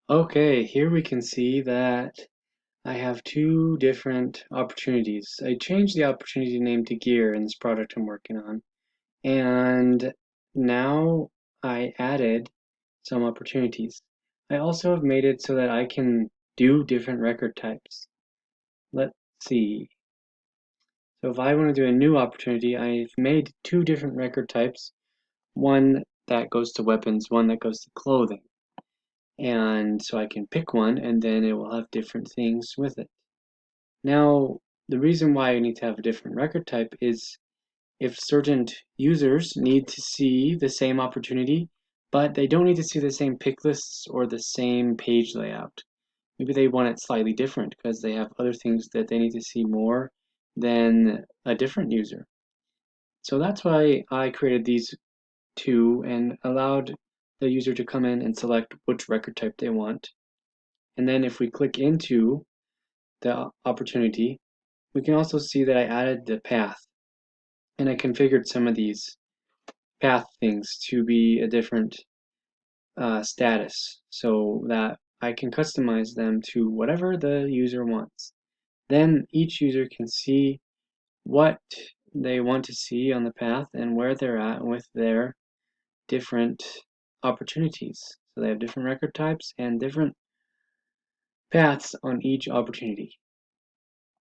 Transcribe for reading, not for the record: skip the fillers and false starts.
Okay, here we can see that I have two different opportunities. I changed the opportunity name to gear in this project I'm working on, and now I added some opportunities. I also have made it so that I can do different record types. Let's see. So if I want to do a new opportunity, I've made two different record types, one that goes to weapons, one that goes to clothing. And so I can pick one and then it will have different things with it. Now, the reason why I need to have a different record type is if certain users need to see the same opportunity, but they don't need to see the same pick lists or the same page layout. Maybe they want it slightly different because they have other things that they need to see more than a different user. So that's why I created these two and allowed the user to come in and select which record type they want. And then if we click into the opportunity, we can also see that I added the path and I configured some of these path things to be a different status so that I can customize them to whatever the user wants. Then each user can see what they want to see on the path and where they're at with their different opportunities. So they have different record types and different paths on each opportunity.